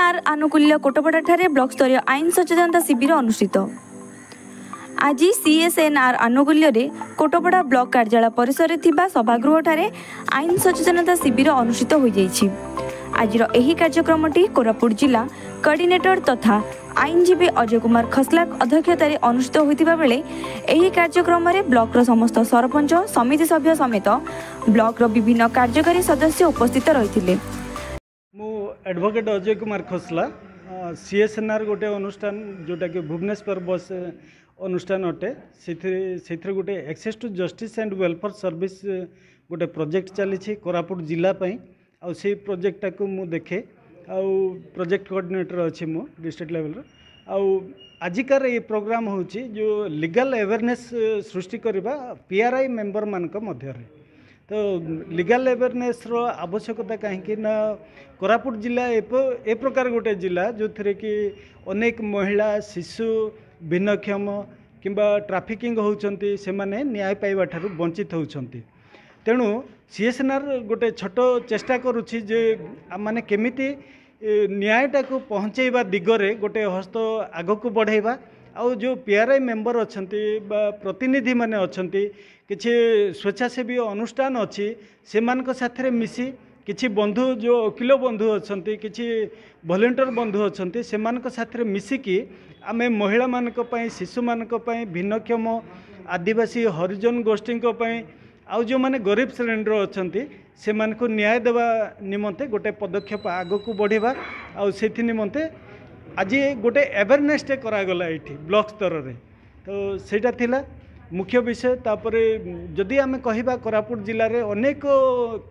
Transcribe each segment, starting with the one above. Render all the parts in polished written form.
सीएसएनआर आनुकूल्य कोटपड़ा ठारे ब्लॉक स्तरीय आईन सचेतनता शिविर अनुष्ठित। आज सीएसएनआर आनुकूल्य रे कोटपड़ा ब्लॉक कार्यालय परिसर थिबा सभागृह ठारे आईन सचेतनता शिविर अनुष्ठित हो जाइछि। आज एही कार्यक्रमटी कोरापुट जिला कोऑर्डिनेटर तथा आईनजीवी अजय कुमार खसलाक अध्यक्षतार अनुष्ठित होइतिबा बेले एही कार्यक्रम रे ब्लॉक रो समस्त सरपंच समिति सभ्य समेत ब्लॉक रो विभिन्न कार्यकारी सदस्य उपस्थित रहिथिले। मु एडवोकेट अजय कुमार खसला सीएसएनआर गोटे अनुष्ठान जोटा कि भुवनेश्वर बस अनुष्ठान अटे से गोटे access to justice and welfare service गोटे प्रोजेक्ट चली कोरापुट जिला पई आ से प्रोजेक्ट को मु देखे आउ प्रोजेक्ट कोऑर्डिनेटर अच्छी मु डिस्ट्रिक्ट लेवल आजिकार ये प्रोग्राम होची जो लीगल अवेयरनेस सृष्टि करबा पीआरआई मेंबर मानक मध्य रे। तो लीगल अवेयरनेस रो आवश्यकता कहीं ना कोरापुट जिला ए प्रकार गोटे जिला जो थे कि अनेक महिला शिशु भिन्नक्षम किंबा ट्राफिकिंग होउछंती से माने न्याय पाइबा ठारू वंचित होउछंती। तेणु सीएसएनआर गोटे छोट चेष्टा करुछि जे माने केमिति न्यायटा को पहुँचेबा दिगरे गोटे हस्त आग को बढ़ेबा आउ जो पीआरआई मेंबर अछंती बा प्रतिनिधि माने अछंती किछि स्वेच्छासेवी अनुष्ठान अच्छी से साथे मिसी किछि बंधु जो वकील बंधु अछंती किछि वॉलंटियर बंधु अछंती से साथे मिसिकी आमे महिला मानक पई शिशु मानक पई भिन्नक्षम आदिवासी हरिजन गोष्ठी पई आउ जो माने गरीब श्रेणी अछंती से मानको न्याय देवा निमंते गोटे पदक्षेप आग को बढ़ेबा आउ सेथि निमंते आज गोटे अवेयरनेस टे करागला एठी ब्लॉक स्तर रे। तो सेटा थिला मुख्य विषय। तापर जदि आमे कहिबा कोरापुट जिले में अनेक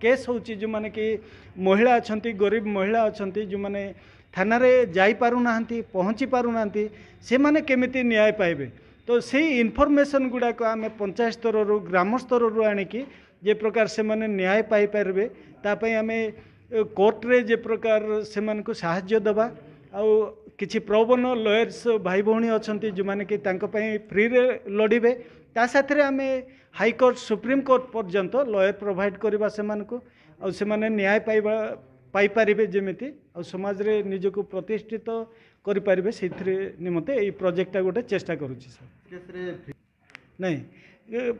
केस होची जो माने कि महिला अछंती गरीब महिला अछंती जो माने थाना रे जाई पारु नाहंती पहुँची पारु नाहंती से माने केमिति न्याय पाइबे। तो से इनफॉरमेशन गुडा को आमे पंचायत स्तर रु ग्राम स्तर रु आनिकी जे प्रकार से माने न्याय पाई पारबे तापई आमे कोर्ट रे जे प्रकार से माने को सहायता दबा आउ किछि प्रबन लॉयर्स भाई भौणी अछंती जो माने कि तांको पई फ्री रे लड़िबे ता साथे आमे हाई कोर्ट सुप्रीम कोर्ट पर्यंत लॉयर प्रोवाइड करबा से मानको आ से माने न्याय पाइबा पाई पारिबे जेमिति आ समाज रे निजको प्रतिष्ठित करि पारिबे सेथरे निमते ए प्रोजेक्ट गोटे चेष्टा करूछि सर। नहीं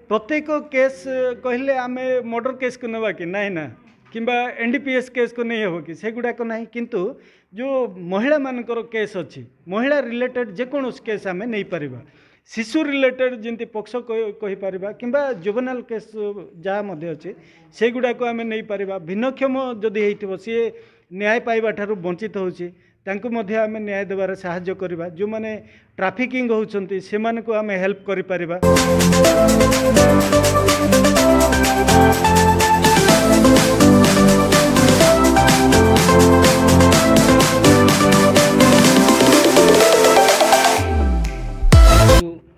प्रत्येक केस कहले आमे मर्डर केस को नबा कि नहीं ना किंबा एनडीपीएस केस को नहीं हो कि सेगुड़ा को नहीं किंतु जो महिला मानकर केस अच्छी महिला रिलेटेड जेकोस केस आमे नहीं पारिबा शिशु रिलेटेड जंती पक्ष कहि पारिबा किंबा जुवेनाइल केस जहाँ मध्य अच्छे सेगुड़ा को आमे नहीं पारिबा भिन्नक्षम जदि हेइथिबो से न्याय पाइबा ठारू वंचित होउची तांको मध्य आमे न्याय देबार सहायता करबा जो माने ट्राफिकिंग होउचंती से माने को आमे हेल्प करि पारिबा।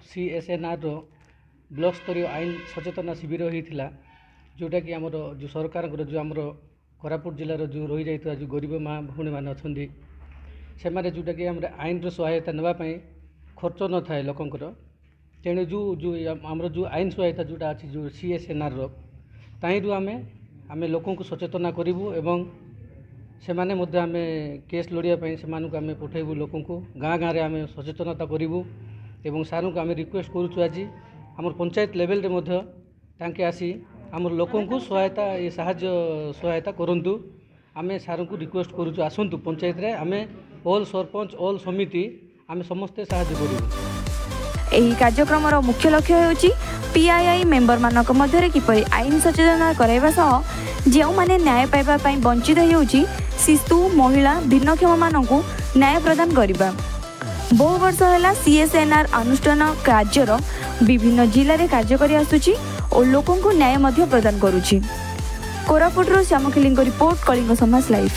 सीएसएनआर ब्लॉक स्तरीय आईन सचेतना शिविर होता जोटा कि आमर जो सरकार जो आमर कोरापुट जिलार जो रही जाता जो गरीब माँ भौणी मैंने अच्छा से माने जोटा कि आम आईन सहायता नापी खर्च न थाए लोकंर तेणु जो जो आमर जो आईन सहायता जोटा अच्छी जो सीएसएनआर ताईरू आमे लोक सचेतना करूँ एवं से माने मध्य आमे केस लड़ाई से आमे पठेबू लोक गाँ गाँव आमे सचेतनता करूँ एवं सारू को आमे रिक्वेस्ट करूँ आज आम पंचायत लेवल रे मध्य तांके आसी आम लोक सहायता ये सहायता करंतु आमे सारू को रिक्वेस्ट करूँ आसंतु पंचायत रे आमे ऑल सरपंच ऑल समिति आमे समस्ते सहायता करूँ। एही कार्यक्रमर मुख्य लक्ष्य हेउची पीआईआई मेंबर मानक मध्यरे किपरि आईन सचेतना कराइबा सह जेउ माने न्याय पाइबा पई वंचित हेउची शिशु महिला भिन्नक्षम मानकु न्याय प्रदान करिबा। बहु वर्ष है सीएसएनआर अनुष्ठान कार्यर विभिन्न जिले में कार्य कर आसुची और लोकों को न्याय प्रदान करुची। कोरापुट श्यामखिली रिपोर्ट कलिंग समाज लाइव।